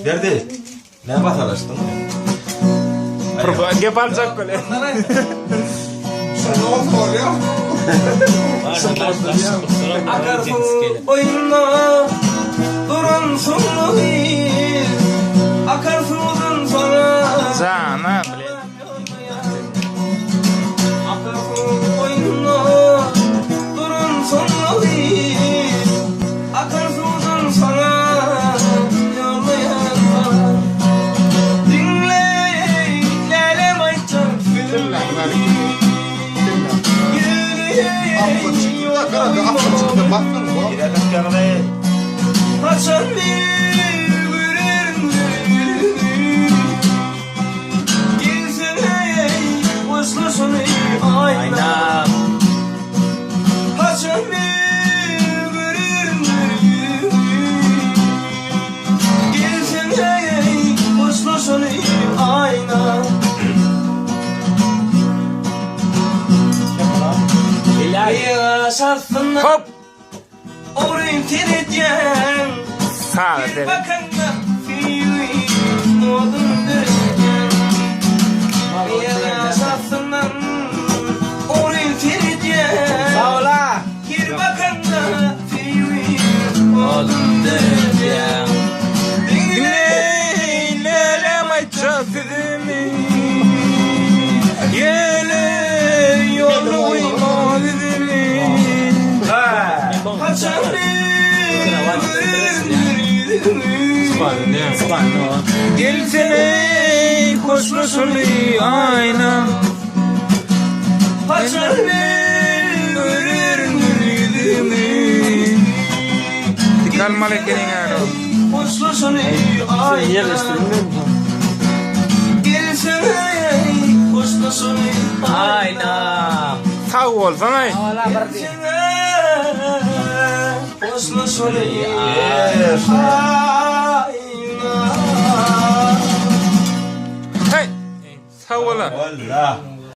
Derdi. Ne batalaştın? Gep alacak böyle. Şunu olmuyor ya. Akarsu oyunla duran sonlu bir akarsudan sonra Zana bile. akarsu oyunla duran sonlu bir akarsudan sonra yollayan var. Dinle lale maytan Açan bir gülerim Gelsene başlasana ayna Açan bir gülerim Gelsene başlasana ayna Ya şartına Hop. Orientireceğim Sağ ol. Bir bakana fiili modun döneceğim Ya şartından Orientireceğim Sağ ola. Bir bakana fiili modun döneceğim Dinle mayçatını. Yele yolu imadını. Kaçan Gelsene koşmasın ayna. Kaçan Kalmalı gelin ano. Başlasana ayna Gelsene başlasana ayna Sağ ol sana. Başlasana ayna Hey. Sağ ol. Valla.